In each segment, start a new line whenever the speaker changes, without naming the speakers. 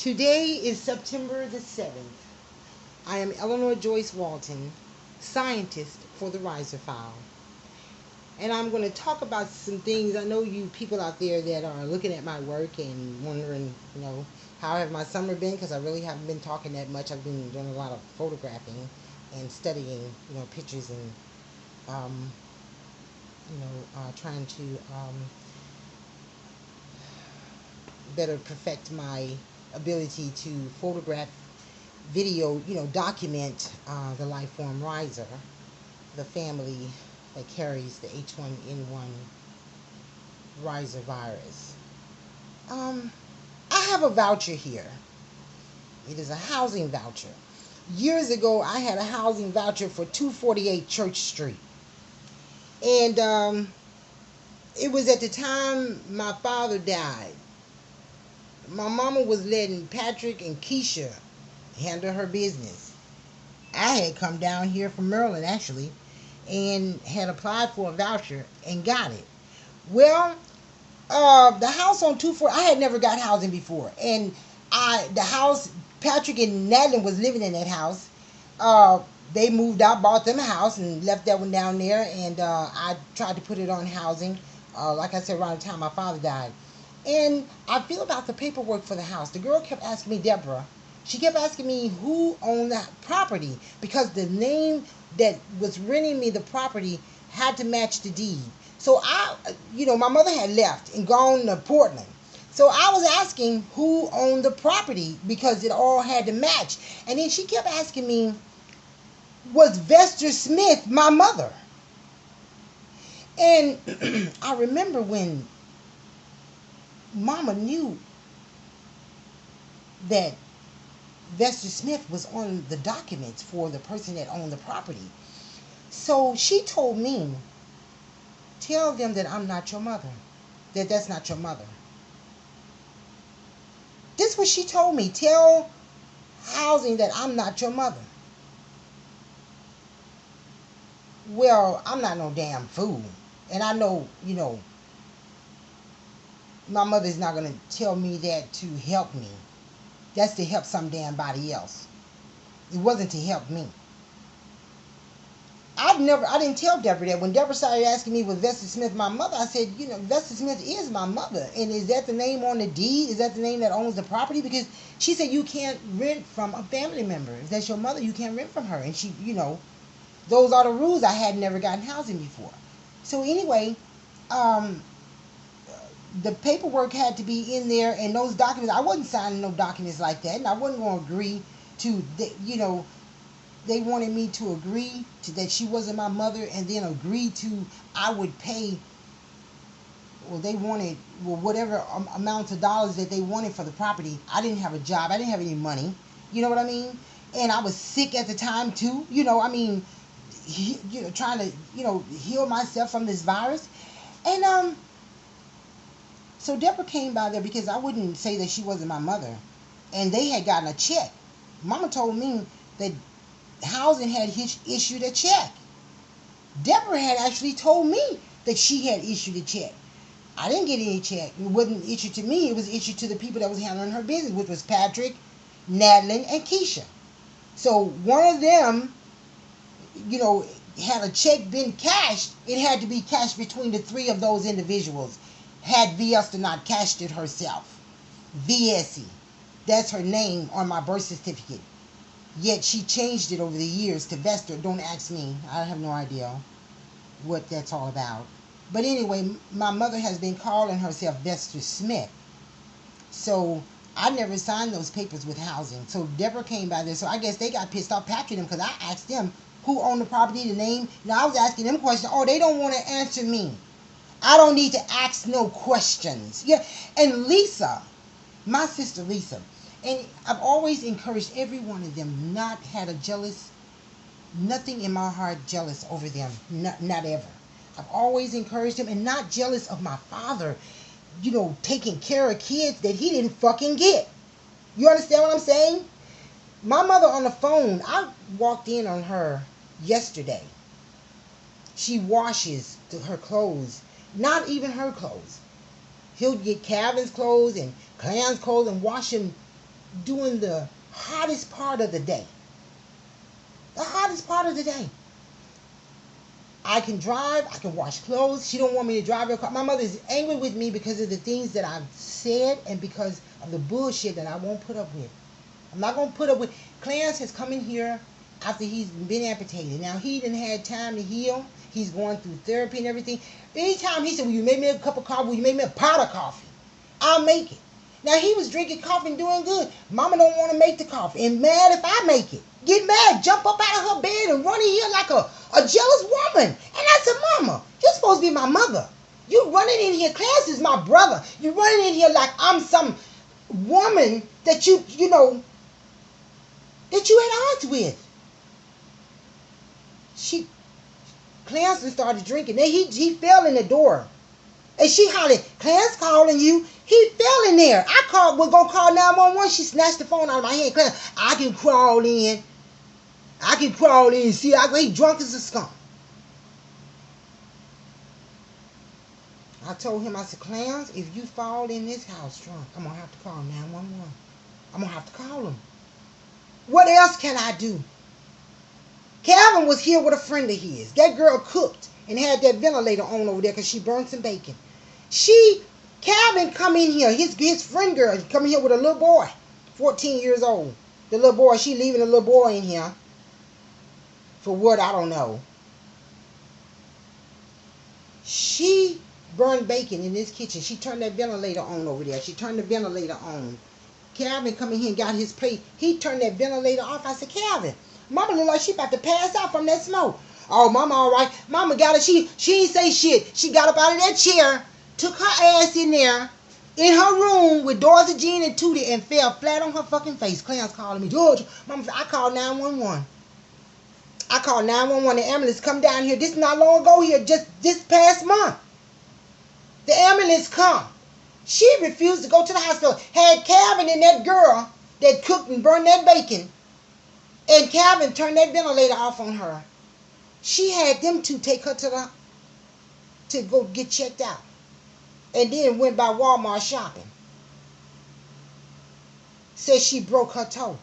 Today is September the 7th. I am Eleanor Joyce Walton, scientist for the Riser File. And I'm going to talk about some things. I know you people out there that are looking at my work and wondering, how have my summer been? Because I really haven't been talking that much. I've been doing a lot of photographing and studying, pictures and, trying to better perfect my ability to photograph, video, document the life form riser, the family that carries the H1N1 riser virus. I have a voucher here. It is a housing voucher. Years ago, I had a housing voucher for 248 Church Street. And it was at the time my father died. My mama was letting Patrick and Keisha handle her business. I had come down here from Maryland, actually, and had applied for a voucher and got it. Well, the house on 240, I had never got housing before. And the house, Patrick and Nadine was living in that house. They moved out, bought them a house, and left that one down there. And I tried to put it on housing, like I said, around the time my father died. And I filled out the paperwork for the house. The girl kept asking me, Deborah, she kept asking me who owned that property, because the name that was renting me the property had to match the deed. So my mother had left and gone to Portland. So I was asking who owned the property because it all had to match. And then she kept asking me, was Vester Smith my mother? And I remember when Mama knew that Vester Smith was on the documents for the person that owned the property. So she told me, tell them that I'm not your mother, that that's not your mother. This is what she told me. Tell housing that I'm not your mother. Well, I'm not no damn fool. And I know, my mother's not going to tell me that to help me. That's to help some damn body else. It wasn't to help me. I didn't tell Deborah that. When Deborah started asking me, was Vester Smith my mother? I said, Vester Smith is my mother. And is that the name on the deed? Is that the name that owns the property? Because she said you can't rent from a family member. If that's your mother, you can't rent from her. And she, those are the rules. I had never gotten housing before. So anyway, the paperwork had to be in there, and those documents, I wasn't signing no documents like that, and I wasn't going to agree to, they wanted me to agree to that she wasn't my mother, and then agree to I would pay, they wanted, whatever amounts of dollars that they wanted for the property. I didn't have a job. I didn't have any money. You know what I mean? And I was sick at the time, too. Trying to, heal myself from this virus. And, so Deborah came by there because I wouldn't say that she wasn't my mother. And they had gotten a check. Mama told me that housing had issued a check. Deborah had actually told me that she had issued a check. I didn't get any check. It wasn't issued to me. It was issued to the people that was handling her business, which was Patrick, Nadine, and Keisha. So one of them, had a check been cashed, it had to be cashed between the three of those individuals. Had Vesta not cashed it herself. Vessie. That's her name on my birth certificate. Yet she changed it over the years to Vester. Don't ask me. I have no idea what that's all about. But anyway, my mother has been calling herself Vester Smith. So I never signed those papers with housing. So Deborah came by there. So I guess they got pissed off, Patrick, them, because I asked them who owned the property, the name. I was asking them questions. Oh, they don't want to answer me. I don't need to ask no questions. Yeah, and Lisa, my sister Lisa, and I've always encouraged every one of them, not had a jealous, nothing in my heart jealous over them, not ever. I've always encouraged them, and not jealous of my father, taking care of kids that he didn't fucking get. You understand what I'm saying? My mother on the phone, I walked in on her yesterday. She washes her clothes. Not even her clothes. He'll get Calvin's clothes and Clarence clothes and wash them during the hottest part of the day. The hottest part of the day. I can drive. I can wash clothes. She don't want me to drive her car. My mother is angry with me because of the things that I've said and because of the bullshit that I won't put up with. I'm not going to put up with. Clarence has come in here after he's been amputated. Now, he didn't have time to heal. He's going through therapy and everything. Anytime he said, will you make me a cup of coffee? Will you make me a pot of coffee? I'll make it. Now, he was drinking coffee and doing good. Mama don't want to make the coffee and mad if I make it. Get mad, jump up out of her bed and run in here like a jealous woman. And I said, Mama, you're supposed to be my mother. You running in here. Clarence is my brother. You running in here like I'm some woman that you know, that you had odds with. Clarence started drinking. Then he fell in the door. And she hollered, Clarence calling you. He fell in there. We're going to call 911. She snatched the phone out of my hand. Clarence, I can crawl in. I can crawl in. See, he drunk as a skunk. I told him, I said, Clarence, if you fall in this house drunk, I'm going to have to call 911. I'm going to have to call him. What else can I do? Calvin was here with a friend of his. That girl cooked and had that ventilator on over there because she burned some bacon. Calvin come in here, his friend girl come in here with a little boy, 14 years old. The little boy, she leaving the little boy in here. For what, I don't know. She burned bacon in this kitchen. She turned that ventilator on over there. She turned the ventilator on. Calvin come in here and got his plate. He turned that ventilator off. I said, Calvin, Mama look like she about to pass out from that smoke. Oh, Mama all right. Mama got it. She ain't say shit. She got up out of that chair, took her ass in there, in her room with Dorothy Jean and Tootie, and fell flat on her fucking face. Clarence calling me, George. Mama said, I called 911. I called 911. The ambulance come down here. This not long ago here, just this past month. The ambulance come. She refused to go to the hospital. Had Calvin and that girl that cooked and burned that bacon, and Calvin turned that ventilator off on her. She had them two take her to go get checked out. And then went by Walmart shopping. Said she broke her toe.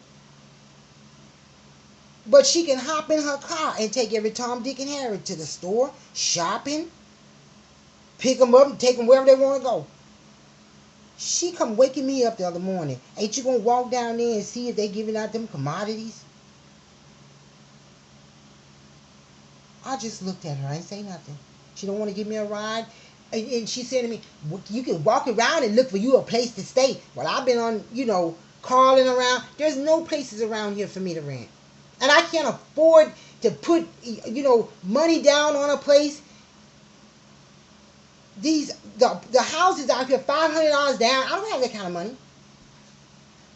But she can hop in her car and take every Tom, Dick, and Harry to the store, shopping, pick them up and take them wherever they want to go. She come waking me up the other morning. Ain't you going to walk down there and see if they giving out them commodities? I just looked at her. I ain't say nothing. She don't want to give me a ride. And she said to me, well, you can walk around and look for you a place to stay. Well, I've been on, calling around. There's no places around here for me to rent. And I can't afford to put, money down on a place. The houses out here, $500 down. I don't have that kind of money.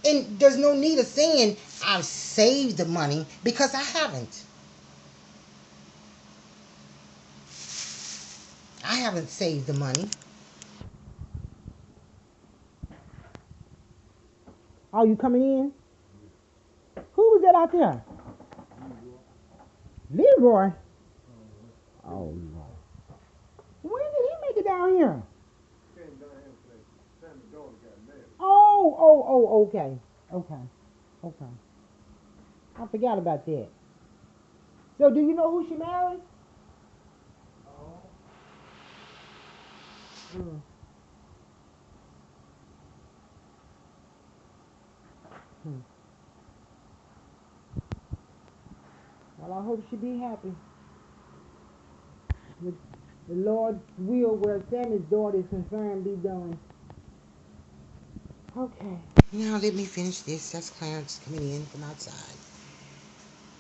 And there's no need of saying I've saved the money, because I haven't. I haven't saved the money. Oh, you coming in? Who was that out there? Leroy. Oh, Lord. When did he make it down here? Came down here today. Sammy's daughter got married. Oh, okay. I forgot about that. So, do you know who she married? Mm. Well, I hope she be happy. With the Lord's will, where Sammy's daughter is concerned, be done. Okay. Now let me finish this. That's Clarence coming in from outside.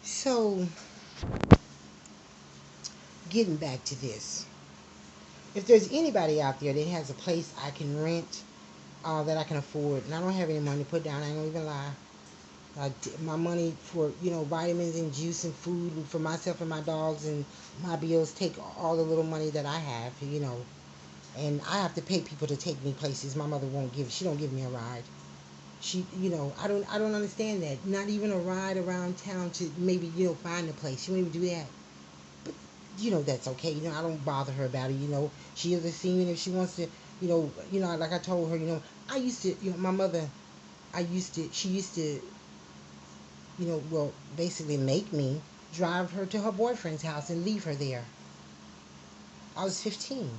So, getting back to this. If there's anybody out there that has a place I can rent, that I can afford, and I don't have any money to put down, I ain't gonna even lie. My money for, vitamins and juice and food for myself and my dogs and my bills take all the little money that I have, and I have to pay people to take me places. My mother she don't give me a ride. She, I don't understand that. Not even a ride around town to maybe, find a place. She won't even do that. But, that's okay. I don't bother her about it. She is a senior, and if she wants to, like I told her, I used to, my mother, she used to, well, basically make me drive her to her boyfriend's house and leave her there. I was 15.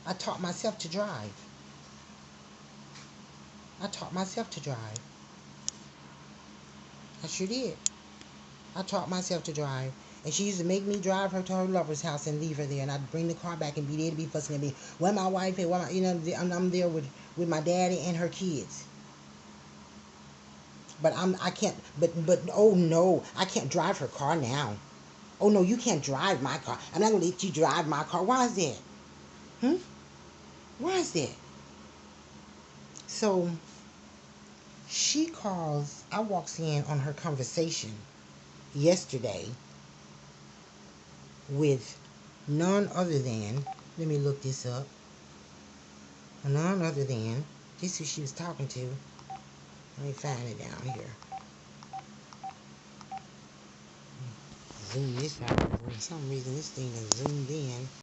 I taught myself to drive. I taught myself to drive. I sure did. I taught myself to drive. And she used to make me drive her to her lover's house and leave her there. And I'd bring the car back and be there to be fussing at me. Where my wife at? I'm there with my daddy and her kids. But I can't, oh no, I can't drive her car now. Oh no, you can't drive my car. I'm not going to let you drive my car. Why is that? Why is that? So I walks in on her conversation yesterday with none other than, let me look this up, none other than, this is who she was talking to. Let me find it down here. Zoom this out. For some reason this thing is zoomed in.